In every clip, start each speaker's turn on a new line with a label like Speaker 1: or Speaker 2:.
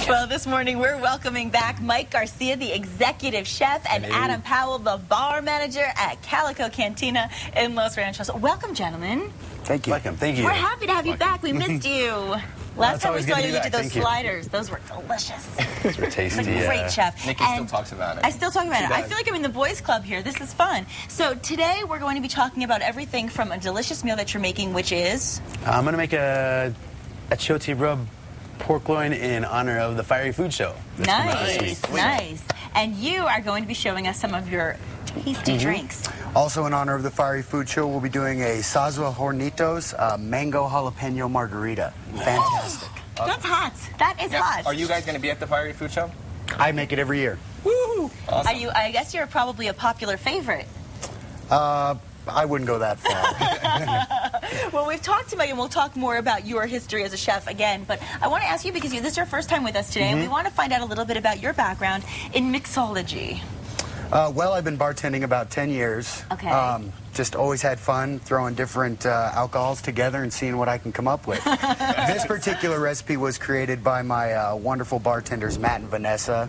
Speaker 1: Well, this morning we're welcoming back Mike Garcia, the executive chef, and Adam Powell, the bar manager at Calico Cantina in Los Ranchos. Welcome, gentlemen.
Speaker 2: Thank you.
Speaker 3: Welcome. Thank you.
Speaker 1: We're happy to have you back. We missed you. Last time we saw you, did those
Speaker 3: Thank
Speaker 1: sliders. Those were delicious.
Speaker 3: Those were tasty.
Speaker 1: Great chef.
Speaker 4: Nikki still talks about it.
Speaker 1: I still talk about it. I feel like I'm in the boys club here. This is fun. So today we're going to be talking about everything from a delicious meal that you're making, which is?
Speaker 3: I'm going to make a Achiote Rubbed Pork Tenderloin in honor of the Fiery Food Show.
Speaker 1: Nice, nice. And you are going to be showing us some of your tasty drinks.
Speaker 2: Also in honor of the Fiery Food Show, we'll be doing a Sazua Hornitos mango jalapeno margarita. Fantastic.
Speaker 1: Awesome. That's hot. That is hot.
Speaker 4: Are you guys going to be at the Fiery Food Show?
Speaker 2: I make it every year.
Speaker 1: Woo!
Speaker 4: Awesome.
Speaker 1: I guess you're probably a popular favorite.
Speaker 2: I wouldn't go that far.
Speaker 1: Well, we've talked about you, and we'll talk more about your history as a chef again, but I want to ask you, because this is your first time with us today, and we want to find out a little bit about your background in mixology.
Speaker 2: Well, I've been bartending about 10 years.
Speaker 1: Okay.
Speaker 2: Just always had fun throwing different alcohols together and seeing what I can come up with. This particular recipe was created by my wonderful bartenders, Matt and Vanessa.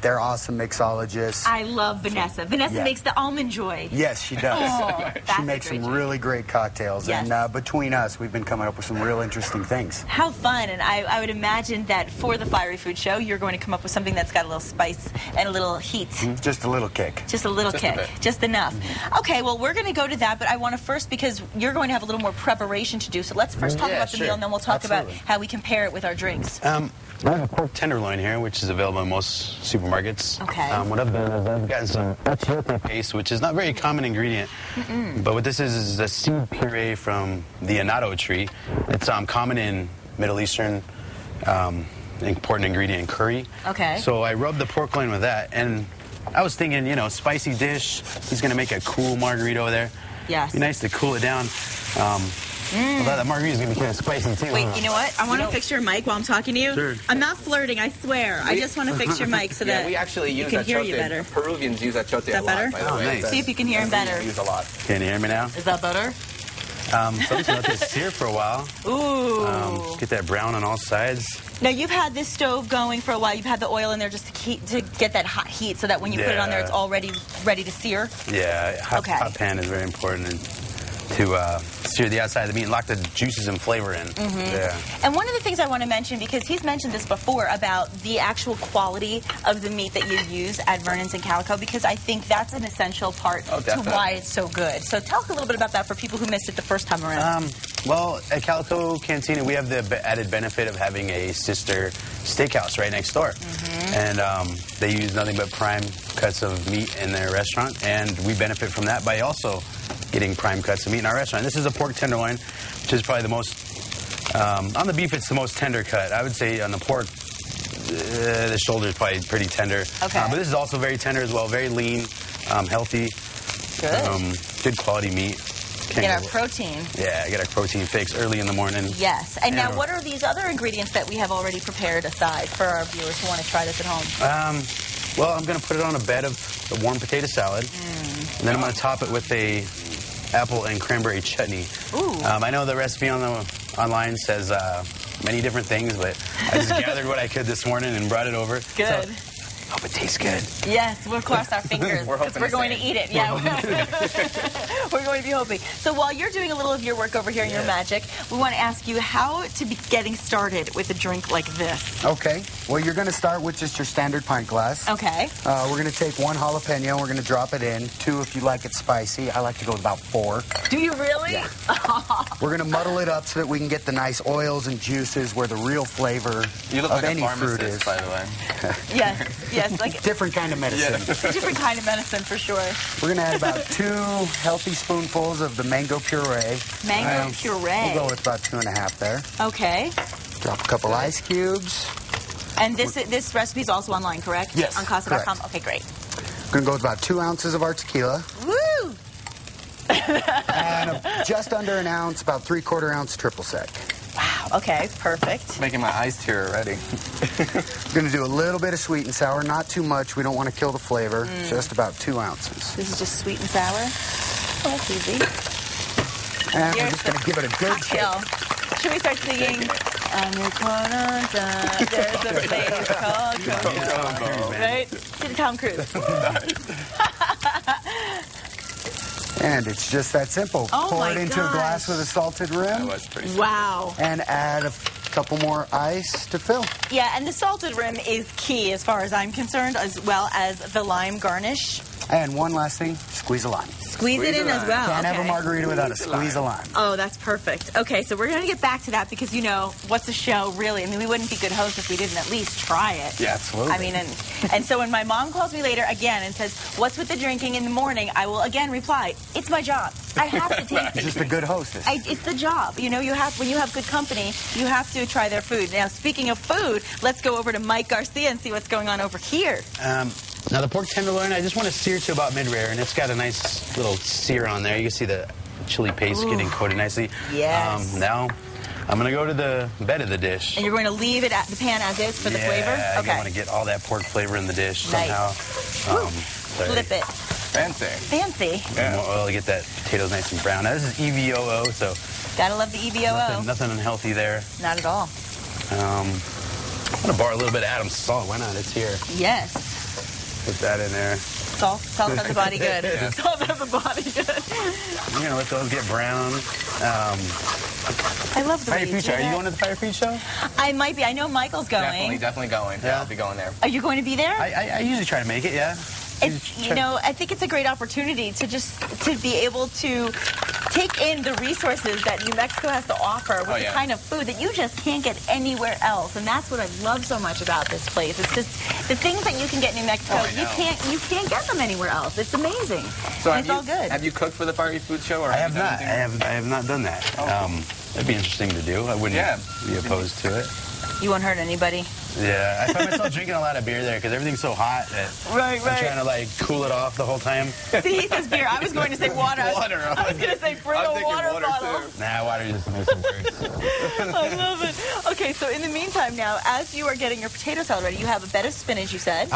Speaker 2: They're awesome mixologists.
Speaker 1: I love Vanessa. Vanessa makes the almond joy.
Speaker 2: Yes, she does.
Speaker 1: Oh,
Speaker 2: she makes some really great cocktails.
Speaker 1: Yes.
Speaker 2: And between us, we've been coming up with some real interesting things.
Speaker 1: How fun. And I would imagine that for the Fiery Food Show, you're going to come up with something that's got a little spice and a little heat.
Speaker 2: Just a little kick.
Speaker 1: Just a little kick. Just enough. Okay, well, we're going to go to that, but I want to first, because you're going to have a little more preparation to do, so let's first talk about the meal, and then we'll talk about how we compare it with our drinks.
Speaker 3: I have a pork tenderloin here, which is available in most supermarkets.
Speaker 1: Okay.
Speaker 3: What I've done is I've gotten some achiote paste, which is not a very common ingredient. But what this is a seed puree from the annatto tree. It's common in Middle Eastern, important ingredient in curry.
Speaker 1: Okay.
Speaker 3: So I rubbed the pork loin with that, and I was thinking, you know, spicy dish. He's going to make a cool margarita over there.
Speaker 1: Yes.
Speaker 3: Be nice to cool it down. Although that margarita is going to be kind of spicy, too.
Speaker 1: Wait, you know what? I want to fix your mic while I'm talking to you.
Speaker 3: Sure.
Speaker 1: I'm not flirting, I swear. I just want to fix your mic so that
Speaker 4: we actually use
Speaker 1: can hear
Speaker 4: achiote.
Speaker 1: you better.
Speaker 4: Peruvians use achiote a lot,
Speaker 1: better?
Speaker 4: by the way.
Speaker 3: Nice.
Speaker 1: See if you can hear him better.
Speaker 4: Use a lot.
Speaker 3: Can you hear me now?
Speaker 1: Is that better?
Speaker 3: So I'm just going to let this sear for a while.
Speaker 1: Ooh.
Speaker 3: Get that brown on all sides.
Speaker 1: Now, you've had this stove going for a while. You've had the oil in there just to get that hot heat so that when you put it on there, it's already ready to sear?
Speaker 3: Yeah, hot pan is very important to sear the outside of the meat and lock the juices and flavor in. Yeah.
Speaker 1: And one of the things I want to mention, because he's mentioned this before, about the actual quality of the meat that you use at Vernon's and Calico, because I think that's an essential part to why it's so good. So talk a little bit about that for people who missed it the first time around.
Speaker 3: Well, at Calico Cantina, we have the added benefit of having a sister steakhouse right next door. And they use nothing but prime cuts of meat in their restaurant, and we benefit from that by also getting prime cuts of meat in our restaurant. This is a pork tenderloin, which is probably the most, on the beef, it's the most tender cut. I would say on the pork, the shoulder is probably pretty tender.
Speaker 1: Okay.
Speaker 3: But this is also very tender as well, very lean, healthy.
Speaker 1: Good.
Speaker 3: Good quality meat.
Speaker 1: Get our protein.
Speaker 3: Yeah, get our protein fix early in the morning.
Speaker 1: Yes. And now, what are these other ingredients that we have already prepared aside for our viewers who want to try this at home?
Speaker 3: Well, I'm going to put it on a bed of the warm potato salad. And then I'm going to top it with a apple and cranberry chutney.
Speaker 1: Ooh.
Speaker 3: I know the recipe online says many different things, but I just gathered what I could this morning and brought it over.
Speaker 1: Good.
Speaker 3: So, hope it tastes good.
Speaker 1: Yes, we'll cross our fingers because we're going to eat it. Yeah, we're going to be hoping. So while you're doing a little of your work over here in your magic, we want to ask you how to be getting started with a drink like this.
Speaker 2: Okay. Well, you're going to start with just your standard pint glass.
Speaker 1: Okay.
Speaker 2: We're going to take 1 jalapeno and we're going to drop it in. 2 if you like it spicy. I like to go with about 4.
Speaker 1: Do you really?
Speaker 2: Yeah. We're going to muddle it up so that we can get the nice oils and juices where the real flavor of any fruit is.
Speaker 4: By the way.
Speaker 1: Yes. Yes, like
Speaker 2: different kind of medicine.
Speaker 1: Yeah. Different kind of medicine for sure.
Speaker 2: We're going to add about 2 healthy spoonfuls of the mango puree.
Speaker 1: Mango puree.
Speaker 2: We'll go with about 2.5 there.
Speaker 1: Okay.
Speaker 2: Drop a couple ice cubes.
Speaker 1: And this recipe is also online, correct?
Speaker 2: Yes.
Speaker 1: On Casa.com? Okay, great.
Speaker 2: We're going to go with about 2 ounces of our tequila.
Speaker 1: Woo!
Speaker 2: And just under an ounce, about 3/4 ounce triple sec.
Speaker 1: Wow, okay, perfect.
Speaker 4: Making my eyes tear already.
Speaker 2: We're going to do a little bit of sweet and sour, not too much. We don't want to kill the flavor. Just about 2 ounces.
Speaker 1: This is just sweet and sour? Oh, that's easy.
Speaker 2: And we're just going to give it a good shake.
Speaker 1: Should we start singing There's a place called Coco. Right? To Tom Cruise.
Speaker 2: And it's just that simple.
Speaker 1: Oh
Speaker 2: Pour
Speaker 1: my
Speaker 2: it into
Speaker 1: gosh.
Speaker 2: a glass with a salted rim.
Speaker 4: That was pretty simple.
Speaker 1: Wow.
Speaker 2: And add a couple more ice to fill.
Speaker 1: Yeah, and the salted rim is key as far as I'm concerned, as well as the lime garnish.
Speaker 2: And one last thing, squeeze a lime.
Speaker 1: Squeeze it in as well.
Speaker 2: Can't have a margarita without a squeeze of lime.
Speaker 1: Oh, that's perfect. Okay, so we're going to get back to that because, you know, what's a show, really? I mean, we wouldn't be good hosts if we didn't at least try it.
Speaker 4: Yeah, absolutely.
Speaker 1: I mean, and so when my mom calls me later again and says, what's with the drinking in the morning, I will again reply, it's my job. I have to taste it.
Speaker 2: Just a good hostess.
Speaker 1: It's the job. You know, when you have good company, you have to try their food. Now, speaking of food, let's go over to Mike Garcia and see what's going on over here.
Speaker 3: Now, the pork tenderloin, I just want to sear to about mid-rare, and it's got a nice little sear on there. You can see the chili paste getting coated nicely.
Speaker 1: Yes.
Speaker 3: Now, I'm going to go to the bed of the dish.
Speaker 1: And you're going to leave it at the pan as is for the flavor? Okay.
Speaker 3: I want to get all that pork flavor in the dish somehow.
Speaker 1: Flip it.
Speaker 4: Fancy.
Speaker 1: Fancy.
Speaker 3: Yeah. More oil to get that potatoes nice and brown. Now, this is EVOO, so
Speaker 1: Gotta love the EVOO.
Speaker 3: nothing unhealthy there.
Speaker 1: Not at all.
Speaker 3: I'm going to borrow a little bit of Adam's salt. Why not? It's here.
Speaker 1: Yes.
Speaker 3: Put that in there.
Speaker 1: Salt does the body good.
Speaker 4: Yeah.
Speaker 1: Salt does the body good.
Speaker 3: You're going to let those get brown.
Speaker 1: I love the way
Speaker 3: Fire
Speaker 1: you
Speaker 3: Food
Speaker 1: do
Speaker 3: Show. Are you
Speaker 1: that.
Speaker 3: going to the Fire Food Show?
Speaker 1: I might be. I know Michael's going.
Speaker 4: Definitely going.
Speaker 3: Yeah.
Speaker 4: I'll be going there.
Speaker 1: Are you going to be there?
Speaker 3: I usually try to make it, yeah.
Speaker 1: It's, you know, I think it's a great opportunity to be able to take in the resources that New Mexico has to offer with the kind of food that you just can't get anywhere else. And that's what I love so much about this place. It's just the things that you can get in New Mexico, you can't get them anywhere else. It's amazing.
Speaker 4: So
Speaker 1: and it's all good.
Speaker 4: Have you cooked for the Fiery Food Show? Or
Speaker 3: I have not.
Speaker 4: anything?
Speaker 3: I have not done that. That'd be interesting to do. I wouldn't be opposed to it.
Speaker 1: You won't hurt anybody.
Speaker 3: Yeah, I find myself drinking a lot of beer there because everything's so hot that I'm trying to like cool it off the whole time.
Speaker 1: See, he says beer. I was going to say water. I was going to say bring a water bottle.
Speaker 4: Too.
Speaker 3: Nah, water just makes it worse.
Speaker 1: I love it. Okay, so in the meantime now, as you are getting your potato salad ready, you have a bed of spinach, you said?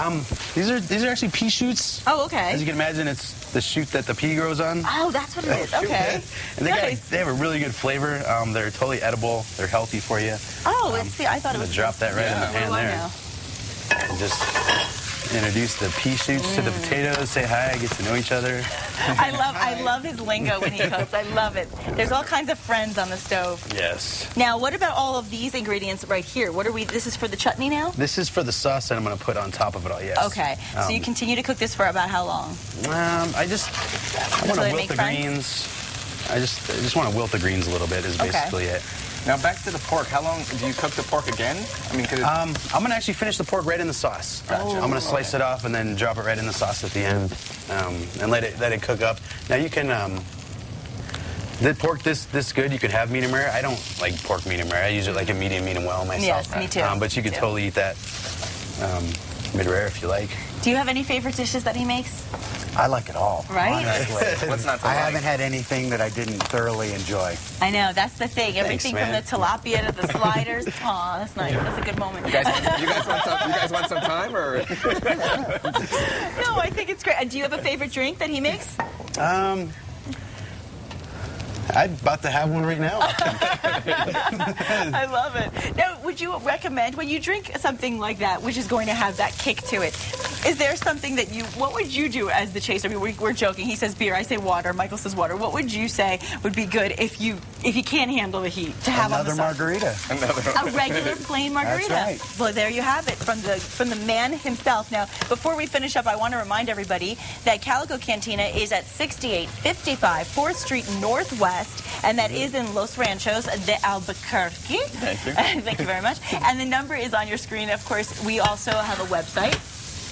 Speaker 3: These are actually pea shoots.
Speaker 1: Oh, okay.
Speaker 3: As you can imagine, it's the shoot that the pea grows on.
Speaker 1: Oh, that's what it is. Okay.
Speaker 3: And they have a really good flavor. They're totally edible. They're healthy for you.
Speaker 1: Oh, let's see. I thought it was.
Speaker 3: Drop that right in the pan there. And just introduce the pea shoots to the potatoes. Say hi. Get to know each other.
Speaker 1: I love his lingo when he cooks. I love it. There's all kinds of friends on the stove.
Speaker 3: Yes.
Speaker 1: Now, what about all of these ingredients right here? What are we? This is for the chutney now.
Speaker 3: This is for the sauce that I'm going to put on top of it all. Yes.
Speaker 1: Okay. So you continue to cook this for about how long?
Speaker 3: I want to wilt the greens. I just want to wilt the greens a little bit. Is basically it.
Speaker 4: Now back to the pork. How long do you cook the pork again? I mean,
Speaker 3: I'm going to actually finish the pork right in the sauce. Gotcha. I'm going to slice it off and then drop it right in the sauce at the end, and let it cook up. Now you can the pork this good. You could have medium rare. I don't like pork medium rare. I use it like a medium well myself.
Speaker 1: Yes, me too.
Speaker 3: But you could totally eat that mid rare if you like.
Speaker 1: Do you have any favorite dishes that he makes?
Speaker 2: I like it all.
Speaker 1: Right?
Speaker 2: Honestly.
Speaker 4: what's not to
Speaker 2: I
Speaker 4: like?
Speaker 2: haven't had anything that I didn't thoroughly enjoy.
Speaker 1: I know, that's the thing. Everything from the
Speaker 3: man.
Speaker 1: tilapia to the sliders. Aw, that's nice. That's a good moment.
Speaker 4: You guys want some time, or?
Speaker 1: No, I think it's great. And do you have a favorite drink that he makes?
Speaker 3: I'm about to have one right now.
Speaker 1: I love it. Now, would you recommend, when you drink something like that, which is going to have that kick to it, is there something that what would you do as the chaser? I mean, we're joking. He says beer, I say water, Michael says water. What would you say would be good if you can't handle the heat to have
Speaker 2: Another
Speaker 1: on the side?
Speaker 2: margarita.
Speaker 1: A regular plain margarita.
Speaker 2: That's right.
Speaker 1: Well, there you have it from the man himself. Now, before we finish up, I want to remind everybody that Calico Cantina is at 6855 4th Street Northwest, and that is in Los Ranchos de Albuquerque.
Speaker 4: Thank you.
Speaker 1: Thank you very much. And the number is on your screen. Of course, we also have a website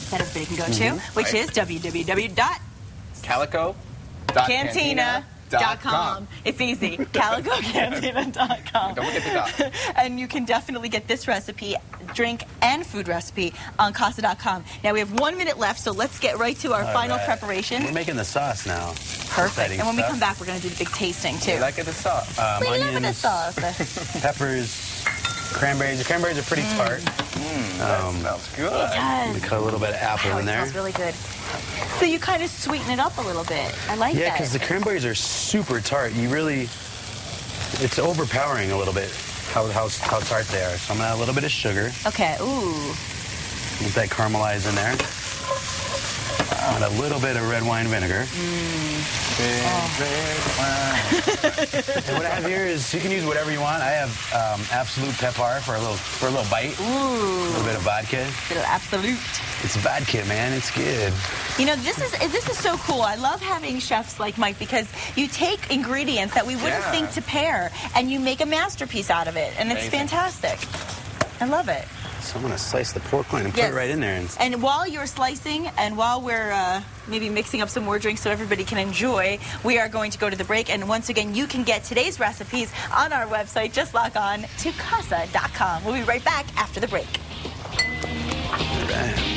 Speaker 1: that everybody can go to, which is www.calico.cantina.com. It's easy. CalicoCantina.com.
Speaker 4: Don't forget the dot.
Speaker 1: And you can definitely get this recipe, drink and food recipe on Casa.com. Now we have 1 minute left, so let's get right to our final preparation.
Speaker 3: We're making the sauce now.
Speaker 1: Perfect. And when we come back, we're going to do the big tasting too.
Speaker 4: You like it, the sauce?
Speaker 1: We love
Speaker 3: Onions,
Speaker 1: the sauce.
Speaker 3: peppers, cranberries. The cranberries are pretty tart.
Speaker 4: That smells good.
Speaker 3: We cut a little bit of apple in there.
Speaker 1: It smells really good. So you kind of sweeten it up a little bit. I like that.
Speaker 3: Yeah, because the cranberries are super tart. It's overpowering a little bit. how tart they are. So I'm gonna add a little bit of sugar.
Speaker 1: Okay. Ooh.
Speaker 3: Let that caramelize in there. And a little bit of red wine vinegar.
Speaker 4: Red wine.
Speaker 3: And what I have here is, you can use whatever you want. I have Absolute Pepper for a little bite.
Speaker 1: Ooh.
Speaker 3: A little bit of vodka.
Speaker 1: Little Absolute.
Speaker 3: It's vodka, man. It's good.
Speaker 1: You know, this is so cool. I love having chefs like Mike because you take ingredients that we wouldn't think to pair and you make a masterpiece out of it, and it's fantastic. I love it.
Speaker 3: So I'm going to slice the pork loin and put it right in there.
Speaker 1: And while you're slicing and while we're maybe mixing up some more drinks so everybody can enjoy, we are going to go to the break. And once again, you can get today's recipes on our website. Just log on to casa.com. We'll be right back after the break.
Speaker 3: All right.